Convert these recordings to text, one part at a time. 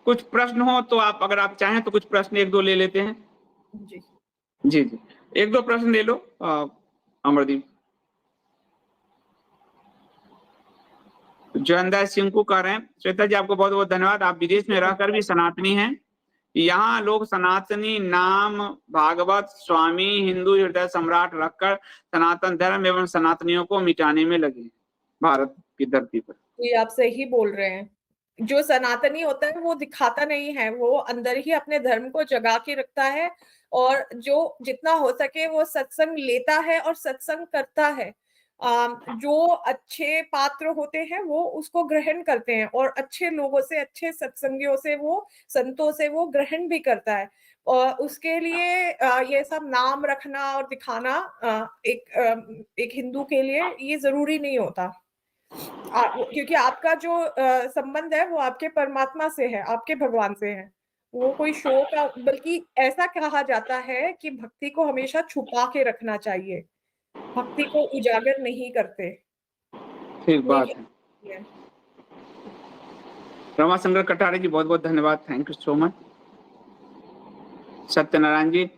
कुछ प्रश्न हो तो आप, अगर आप चाहें तो कुछ प्रश्न एक दो ले लेते हैं। जी जी जी, एक दो प्रश्न ले लो अमरदीप। जयंदास सिंह को कह रहे हैं, श्वेता जी आपको बहुत बहुत धन्यवाद, आप विदेश में रहकर भी सनातनी हैं। यहाँ लोग सनातनी नाम भागवत स्वामी हिंदू हृदय सम्राट रखकर सनातन धर्म एवं सनातनियों को मिटाने में लगे हैं भारत की धरती पर। ये आप सही बोल रहे हैं। जो सनातनी होता है वो दिखाता नहीं है, वो अंदर ही अपने धर्म को जगा के रखता है, और जो जितना हो सके वो सत्संग लेता है और सत्संग करता है। जो अच्छे पात्र होते हैं वो उसको ग्रहण करते हैं, और अच्छे लोगों से, अच्छे सत्संगियों से, वो संतों से वो ग्रहण भी करता है। और उसके लिए ये सब नाम रखना और दिखाना एक हिंदू के लिए ये जरूरी नहीं होता। क्योंकि आपका जो संबंध है वो आपके परमात्मा से है, आपके भगवान से है। वो कोई शो का, बल्कि ऐसा कहा जाता है कि भक्ति को हमेशा छुपा के रखना चाहिए, भक्ति को उजागर नहीं करते। ठीक बात है। ये रमाशंकर कटारे जी बहुत बहुत धन्यवाद, thank you so much. Satyanarayan ji,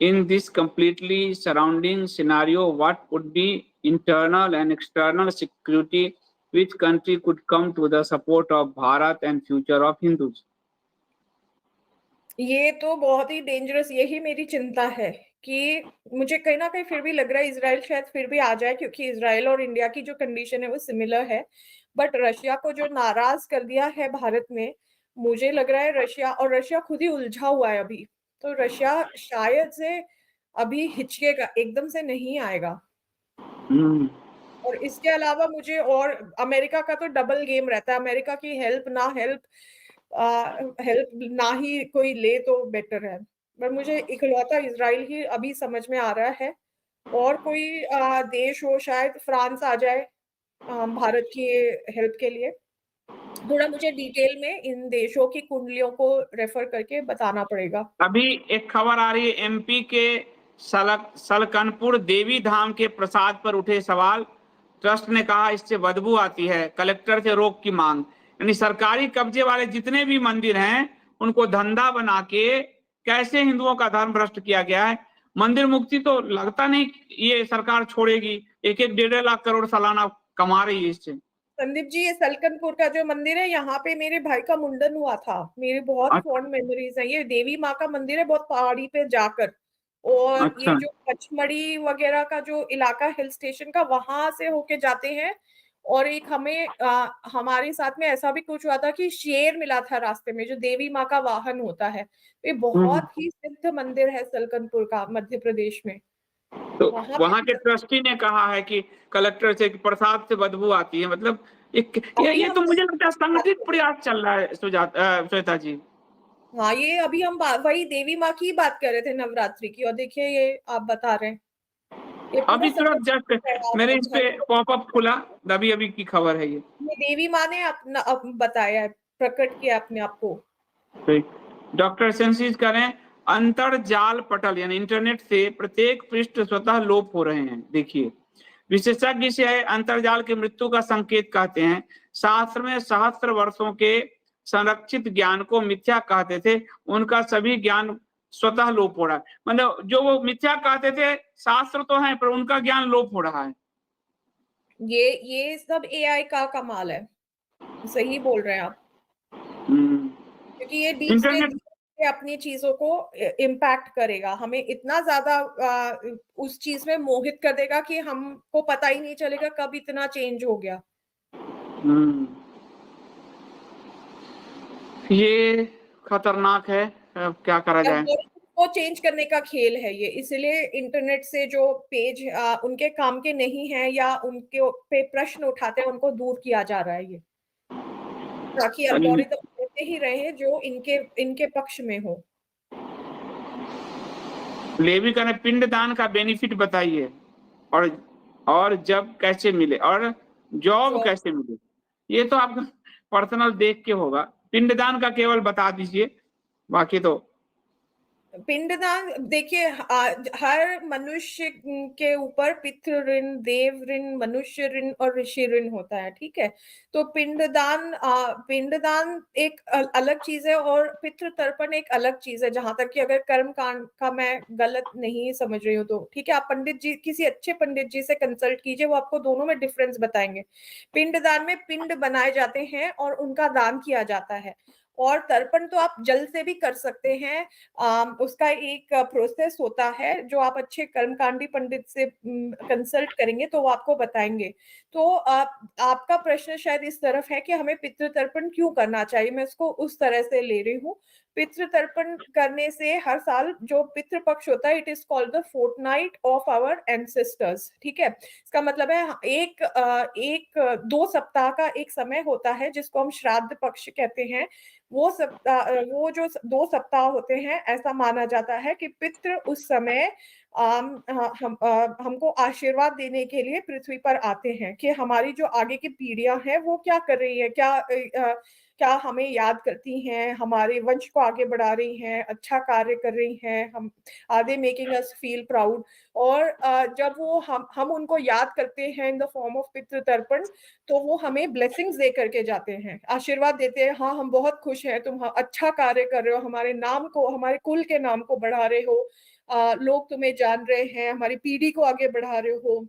in this completely surrounding scenario, what would be internal and external security, which country could come to the support of Bharat and future of Hindus? ये तो बहुत ही डेंजरस, यही मेरी चिंता है कि मुझे कहीं ना कहीं फिर भी लग रहा है इजराइल शायद फिर भी आ जाए, क्योंकि इजराइल और इंडिया की जो कंडीशन है वो सिमिलर है। बट रशिया को जो नाराज कर दिया है भारत ने, मुझे लग रहा है रशिया खुद ही उलझा हुआ है अभी, तो रशिया शायद से अभी हिचकेगा, एकदम से नहीं आएगा। और इसके अलावा मुझे, और अमेरिका का तो डबल गेम रहता है, अमेरिका की हेल्प ना ही कोई ले तो बेटर है। पर मुझे इकलौता इजराइल ही अभी समझ में आ रहा है, और कोई देश हो, शायद फ्रांस आ जाए भारत की हेल्प के लिए। थोड़ा मुझे डिटेल में इन देशों की कुंडलियों को रेफर करके बताना पड़ेगा। अभी एक खबर आ रही है, एमपी के सलकनपुर देवी धाम के प्रसाद पर उठे सवाल, ट्रस्ट ने कहा इससे बदबू आती है, कलेक्टर से रोक की मांग। यानी सरकारी कब्जे वाले जितने भी मंदिर हैं उनको धंधा बना के कैसे हिंदुओं का धर्म भ्रष्ट किया गया है। मंदिर मुक्ति तो लगता नहीं ये सरकार छोड़ेगी, एक एक 1.5 लाख करोड़ सालाना कमा रही है इससे। संदीप जी, ये सलकनपुर का जो मंदिर है, यहाँ पे मेरे भाई का मुंडन हुआ था, मेरी बहुत फॉन्ड मेमोरीज है। ये देवी माँ का मंदिर है, बहुत पहाड़ी पे जाकर, और अच्छा। ये जो पचमढ़ी वगैरह का जो इलाका हिल स्टेशन का, वहां से होके जाते हैं। और एक हमारे साथ में ऐसा भी कुछ हुआ था कि शेर मिला था रास्ते में, जो देवी माँ का वाहन होता है। ये बहुत ही सिद्ध मंदिर है सलकनपुर का, मध्य प्रदेश में। तो वहां वहां के पे ट्रस्टी ने कहा है कि कलेक्टर से प्रसाद से बदबू आती है, मतलब ये तो मुझे लगता है संगठित प्रयास चल रहा है श्वेता जी। हाँ, ये अभी हम वही देवी माँ की बात कर रहे थे, नवरात्रि की, और देखिए ये आप बता रहे हैं, ये पूरा अभी तुरंत जस्ट मेरे इस पे पॉपअप खुला, अभी की खबर है ये देवी माँ ने अपना बताया है, प्रकट किया अपने आप को। डॉक्टर सेंसिस करें, अंतरजाल पटल यानी इंटरनेट से प्रत्येक पृष्ठ स्वतः लोप हो रहे हैं। देखिए, विशेषज्ञ इसे अंतरजाल की मृत्यु का संकेत कहते हैं। शास्त्र में सहस्त्र वर्षों के संरक्षित ज्ञान को मिथ्या कहते थे, उनका सभी ज्ञान स्वतः लोप हो रहा है। मतलब जो वो मिथ्या कहते थे, शास्त्र तो है पर उनका ज्ञान लोप हो रहा है। ये सब एआई का कमाल है, सही बोल रहे हैं आप, क्योंकि ये डीप स्टेट अपनी चीजों को इम्पैक्ट करेगा, हमें इतना ज्यादा उस चीज में मोहित कर देगा कि हमको पता ही नहीं चलेगा कब इतना चेंज हो गया। ये खतरनाक है, क्या करा जाए। वो चेंज करने का खेल है ये, इसलिए इंटरनेट से जो पेज उनके काम के नहीं है या उनके पे प्रश्न उठाते हैं, उनको दूर किया जा रहा है ये, ताकि एल्गोरिथम ऐसे ही रहे जो इनके पक्ष में हो। लेवी का पिंडदान का बेनिफिट बताइए, और जब कैसे मिले, और जॉब कैसे मिले, ये तो आपका पर्सनल देख के होगा। पिंडदान का केवल बता दीजिए, बाकी तो पिंडदान देखिए, हर मनुष्य के ऊपर पितृ ऋण, देव ऋण, मनुष्य ऋण और ऋषि ऋण होता है, ठीक है। तो पिंडदान एक अलग चीज है और पितृ तर्पण एक अलग चीज है, जहां तक कि अगर कर्म कांड का मैं गलत नहीं समझ रही हूँ तो, ठीक है। आप पंडित जी, किसी अच्छे पंडित जी से कंसल्ट कीजिए, वो आपको दोनों में डिफरेंस बताएंगे। पिंडदान में पिंड बनाए जाते हैं और उनका दान किया जाता है, और तर्पण तो आप जल से भी कर सकते हैं। उसका एक प्रोसेस होता है जो आप अच्छे कर्मकांडी पंडित से कंसल्ट करेंगे तो वो आपको बताएंगे। तो आपका प्रश्न शायद इस तरफ है कि हमें पितृ तर्पण क्यों करना चाहिए, मैं इसको उस तरह से ले रही हूँ। पितृ तर्पण करने से हर साल जो पितृ पक्ष होता है, it is called the fortnight of our ancestors, ठीक है। इसका मतलब है एक 2 सप्ताह का एक समय होता है जिसको हम श्राद्ध पक्ष कहते हैं। वो जो 2 सप्ताह होते हैं, ऐसा माना जाता है कि पितृ उस समय हमको आशीर्वाद देने के लिए पृथ्वी पर आते हैं कि हमारी जो आगे की पीढ़ियां हैं वो क्या कर रही है, क्या हमें याद करती हैं, हमारे वंश को आगे बढ़ा रही हैं, अच्छा कार्य कर रही हैं, हम are they making us feel proud. और जब वो हम उनको याद करते हैं इन द फॉर्म ऑफ पितृ तर्पण, तो वो हमें ब्लेसिंग्स दे करके जाते हैं, आशीर्वाद देते हैं। हाँ, हम बहुत खुश हैं, तुम अच्छा कार्य कर रहे हो, हमारे नाम को, हमारे कुल के नाम को बढ़ा रहे हो, लोग तुम्हें जान रहे हैं, हमारी पीढ़ी को आगे बढ़ा रहे हो।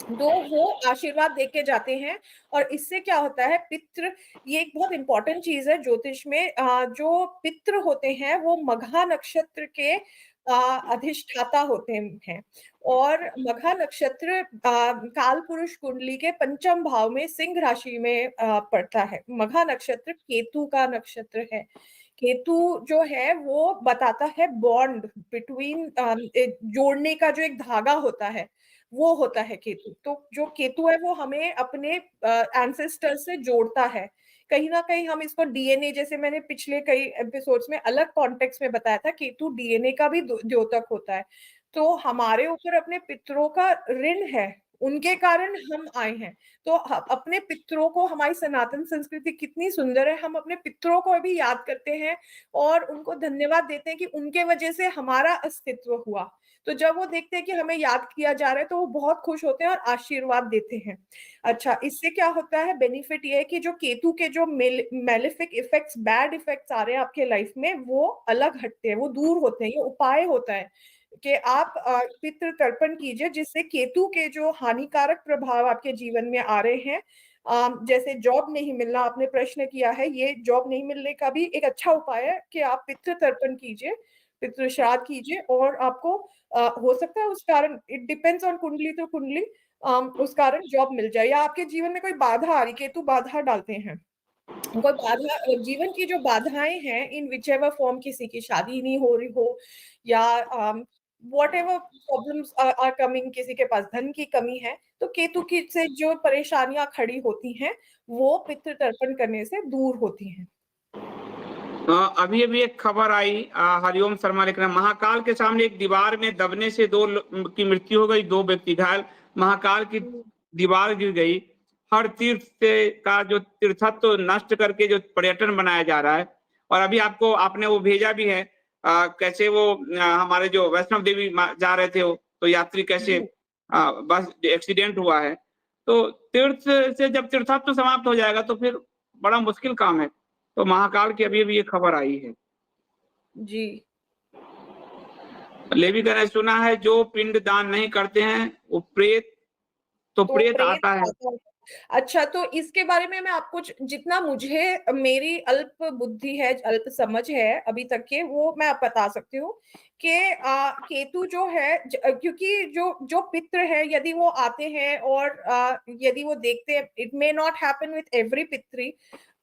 तो वो आशीर्वाद देके जाते हैं। और इससे क्या होता है, पितृ, ये एक बहुत इंपॉर्टेंट चीज है ज्योतिष में। जो पितृ होते हैं वो मघा नक्षत्र के अधिष्ठाता होते हैं। और मघा नक्षत्र काल पुरुष कुंडली के पंचम भाव में सिंह राशि में पड़ता है। मघा नक्षत्र केतु का नक्षत्र है। केतु जो है वो बताता है बॉन्ड बिटवीन, जोड़ने का जो एक धागा होता है, वो होता है केतु। तो जो केतु है वो हमें अपने एंसेस्टर से जोड़ता है। कहीं ना कहीं हम इसको डीएनए, जैसे मैंने पिछले कई एपिसोड्स में अलग कॉन्टेक्स्ट में बताया था, केतु डीएनए का भी द्योतक होता है। तो हमारे ऊपर अपने पितरों का ऋण है, उनके कारण हम आए हैं। तो अपने पितरों को, हमारी सनातन संस्कृति कितनी सुंदर है, हम अपने पितरों को भी याद करते हैं और उनको धन्यवाद देते हैं कि उनके वजह से हमारा अस्तित्व हुआ। तो जब वो देखते हैं कि हमें याद किया जा रहा है तो वो बहुत खुश होते हैं और आशीर्वाद देते हैं। अच्छा, इससे क्या होता है, बेनिफिट ये है कि जो केतु के जो मेलेफिक इफेक्ट्स, बैड इफेक्ट्स आ रहे हैं आपके लाइफ में, वो अलग हटते हैं, वो दूर होते हैं। ये उपाय होता है कि आप पितृ तर्पण कीजिए, जिससे केतु के जो हानिकारक प्रभाव आपके जीवन में आ रहे हैं, जैसे जॉब नहीं मिलना, आपने प्रश्न किया है, ये जॉब नहीं मिलने का भी एक अच्छा उपाय है कि आप पितृ तर्पण कीजिए, पितृ श्राद्ध कीजिए, और आपको हो सकता है उस कारण, इट डिपेंड्स ऑन कुंडली तो कुंडली, उस कारण जॉब मिल जाए। या आपके जीवन में कोई बाधा आ रही, केतु बाधा डालते हैं, कोई बाधा, जीवन की जो बाधाएं हैं इन विच एवर फॉर्म, किसी की शादी नहीं हो रही हो, या whatever problems are coming, किसी के पास धन की कमी है, तो केतु की से जो परेशानियां खड़ी होती हैं वो पितृ तर्पण करने से दूर होती हैं। अभी अभी एक खबर आई, हरिओम शर्मा लिख रहे हैं, महाकाल के सामने एक दीवार में दबने से की मृत्यु हो गई, 2 व्यक्ति घायल, महाकाल की दीवार गिर गई। हर तीर्थ से का जो तीर्थत्व नष्ट करके जो पर्यटन बनाया जा रहा है। और अभी आपने वो भेजा भी है, कैसे वो हमारे जो वैष्णव देवी जा रहे थे, तो यात्री कैसे बस एक्सीडेंट हुआ है। तो तीर्थ से जब तीर्थत्व समाप्त हो जाएगा तो फिर बड़ा मुश्किल काम है। तो महाकाल की अभी अभी ये खबर आई है। जी, लेविका ने सुना है जो पिंड दान नहीं करते हैं वो प्रेत तो प्रेत प्रेत आता है। आता है। अच्छा, तो इसके बारे में मैं आपको जितना मुझे, मेरी अल्प बुद्धि है, अल्प समझ है अभी तक के, वो मैं आप बता सकती हूँ कि केतु जो है, क्योंकि जो जो पितृ है, यदि वो आते हैं और यदि वो देखते हैं, it may not happen with every पितृ,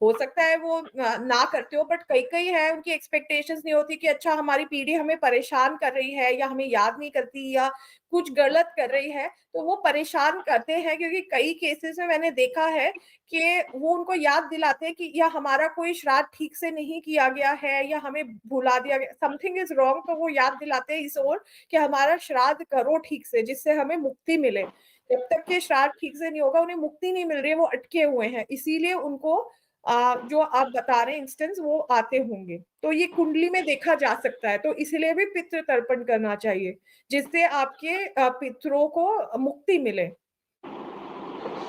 हो सकता है वो ना करते हो, बट कई कई है उनकी एक्सपेक्टेशंस नहीं होती कि अच्छा हमारी पीढ़ी हमें परेशान कर रही है या हमें याद नहीं करती या कुछ गलत कर रही है, तो वो परेशान करते हैं। क्योंकि कई केसेस में मैंने देखा है कि वो उनको याद दिलाते हैं कि या हमारा कोई श्राद्ध ठीक से नहीं किया गया है या हमें भुला दिया गया, समथिंग इज रॉन्ग, तो वो याद दिलाते हैं इस ओर कि हमारा श्राद्ध करो ठीक से, जिससे हमें मुक्ति मिले। जब तक के श्राद्ध ठीक से नहीं होगा, उन्हें मुक्ति नहीं मिल रही है, वो अटके हुए हैं, इसीलिए उनको जो आप बता रहे हैं इंस्टेंस वो आते होंगे, तो ये कुंडली में देखा जा सकता है। तो इसलिए भी पितृ तर्पण करना चाहिए, जिससे आपके पितरों को मुक्ति मिले।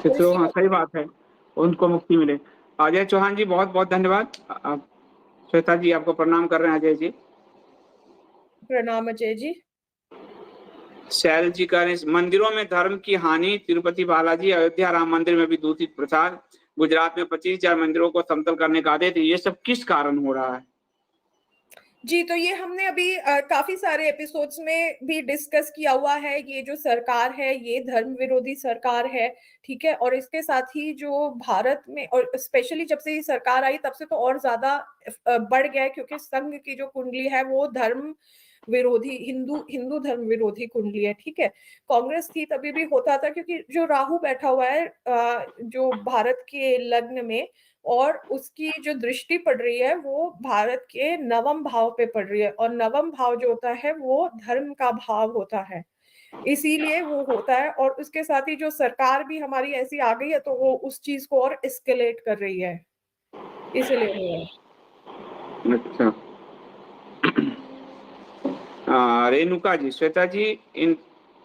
तो हाँ, सही बात है, उनको मुक्ति मिले। अजय चौहान जी बहुत बहुत धन्यवाद। श्वेता जी आपको प्रणाम कर रहे हैं। अजय जी प्रणाम अजय जी। शैल जी कह रहे हैं मंदिरों में धर्म की हानि, तिरुपति बालाजी, अयोध्या राम मंदिर में भी दूषित प्रसाद, गुजरात में 25,000 मंदिरों को समतल करने का आदेश, ये सब किस कारण हो रहा है? जी, तो ये हमने अभी काफी सारे एपिसोड्स में भी डिस्कस किया हुआ है। ये जो सरकार है ये धर्म विरोधी सरकार है, ठीक है। और इसके साथ ही जो भारत में, और स्पेशली जब से ये सरकार आई तब से तो और ज्यादा बढ़ गया है, क्योंकि संघ की जो कुंडली है वो धर्म विरोधी, हिंदू धर्म विरोधी कुंडली है, ठीक है। कांग्रेस थी तभी भी होता था, क्योंकि जो राहु बैठा हुआ है जो भारत के लग्न में, और उसकी जो दृष्टि पड़ रही है वो भारत के नवम भाव पे पड़ रही है, और नवम भाव जो होता है वो धर्म का भाव होता है, इसीलिए वो होता है। और उसके साथ ही जो सरकार भी हमारी ऐसी आ गई है, तो वो उस चीज को और एस्केलेट कर रही है, इसलिए हो रहा है। अच्छा। Renuka ji, Shweta ji, in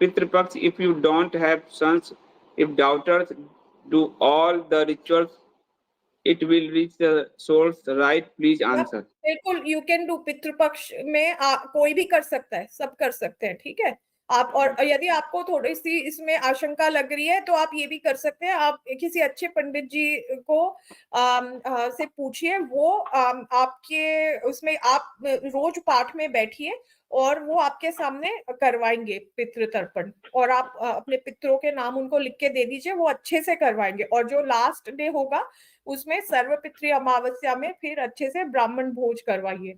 Pitrupaksha, if you don't have sons, if daughters do all the rituals, it will reach the source, right? Please answer. बिल्कुल, यू कैन डू। पितृपक्ष में कोई भी कर सकता है, सब कर सकते हैं, ठीक है। आप, और यदि आपको थोड़ी सी इसमें आशंका लग रही है तो आप ये भी कर सकते हैं, आप किसी अच्छे पंडित जी को से पूछिए, वो आपके उसमें आप रोज पाठ में बैठिए और वो आपके सामने करवाएंगे पितृ तर्पण, और आप अपने पितरों के नाम उनको लिख के दे दीजिए, वो अच्छे से करवाएंगे। और जो लास्ट डे होगा उसमें सर्वपितृ अमावस्या में फिर अच्छे से ब्राह्मण भोज करवाइए।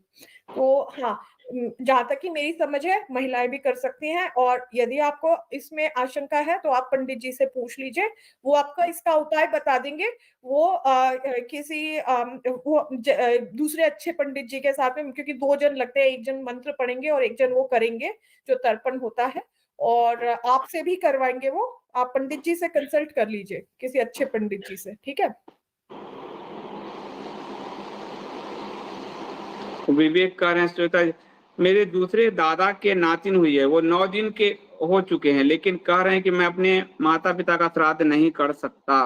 तो हाँ, जहां तक कि मेरी समझ है महिलाएं भी कर सकती हैं, और यदि आपको इसमें आशंका है तो आप पंडित जी से पूछ लीजिए, वो आपका इसका उपाय बता देंगे। वो किसी दूसरे अच्छे पंडित जी के साथ में, क्योंकि 2 जन लगते हैं, एक जन मंत्र पढ़ेंगे और एक जन वो करेंगे जो तर्पण होता है, और आपसे भी करवाएंगे वो। आप पंडित जी से कंसल्ट कर लीजिए, किसी अच्छे पंडित जी से, ठीक है। विवेक कह रहे हैं श्वेता जी, मेरे दूसरे दादा के नातिन हुई है, वो 9 दिन के हो चुके हैं, लेकिन कह रहे हैं कि मैं अपने माता पिता का श्राद्ध नहीं कर सकता।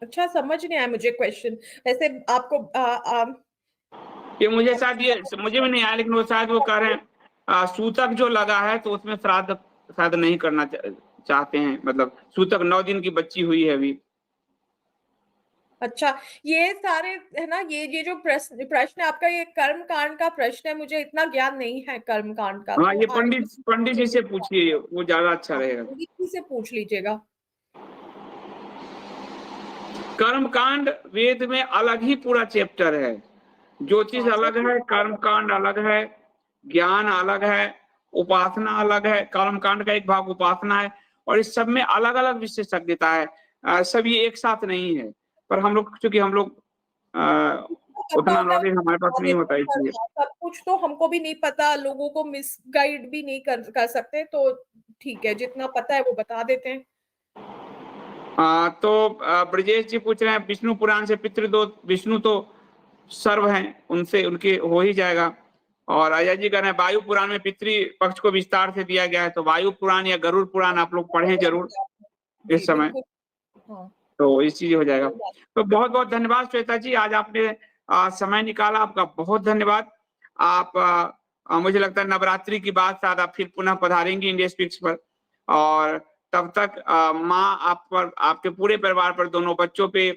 अच्छा, समझ नहीं आया मुझे क्वेश्चन। वैसे आपको ये मुझे शायद, ये मुझे भी नहीं आया, लेकिन वो शायद वो कह रहे हैं सूतक जो लगा है तो उसमें श्राद्ध शायद नहीं करना चाहते हैं, मतलब सूतक 9 दिन की बच्ची हुई है अभी। अच्छा, ये सारे है ना, ये जो प्रश्न है आपका, ये कर्म कांड का प्रश्न है, मुझे इतना ज्ञान नहीं है कर्म कांड का, हाँ, तो ये पंडित जी से पूछिए, वो ज्यादा अच्छा रहेगा। पंडित जी से पूछ लीजिएगा। कर्मकांड वेद में अलग ही पूरा चैप्टर है, ज्योतिष अलग है, कर्मकांड अलग है, ज्ञान अलग है, उपासना अलग है। कर्मकांड का एक भाग उपासना है, और इस सब में अलग अलग विशेषज्ञता है, सब ये एक साथ नहीं है। पर हम लोग, चूंकि हम लोग पता उतना होता है नॉलेज हमारे पास नहीं होता, इसलिए सब कुछ तो हमको भी नहीं पता, लोगों को मिसगाइड भी नहीं कर सकते, तो ठीक है, जितना पता है वो बता देते हैं। तो ब्रजेश जी पूछ रहे हैं विष्णु पुराण से पितृदोष, विष्णु तो सर्व हैं, उनसे उनके हो ही जाएगा। और अजय जी कह रहे हैं वायु पुराण में पितृ पक्ष को विस्तार से दिया गया है, तो वायु पुराण या गरुड़ पुराण आप लोग पढ़ें जरूर इस समय, हाँ, तो इस चीज हो जाएगा। तो बहुत बहुत धन्यवाद श्वेता जी, आज आपने समय निकाला, आपका बहुत धन्यवाद। आप मुझे लगता है नवरात्रि की बाद शायद आप फिर पुनः पधारेंगी इंडिया स्पीक्स पर, और तब तक माँ आप पर, आपके पूरे परिवार पर, दोनों बच्चों पे,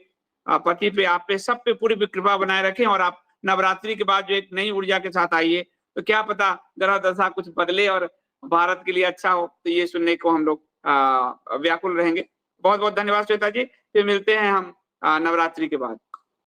पति पे, आप पे, सब पे पूरी कृपा बनाए रखें। और आप नवरात्रि के बाद जो एक नई ऊर्जा के साथ आइए, तो क्या पता ग्रह दशा कुछ बदले और भारत के लिए अच्छा हो, तो ये सुनने को हम लोग व्याकुल रहेंगे। बहुत बहुत धन्यवाद श्वेता जी, फिर मिलते हैं हम नवरात्रि के बाद।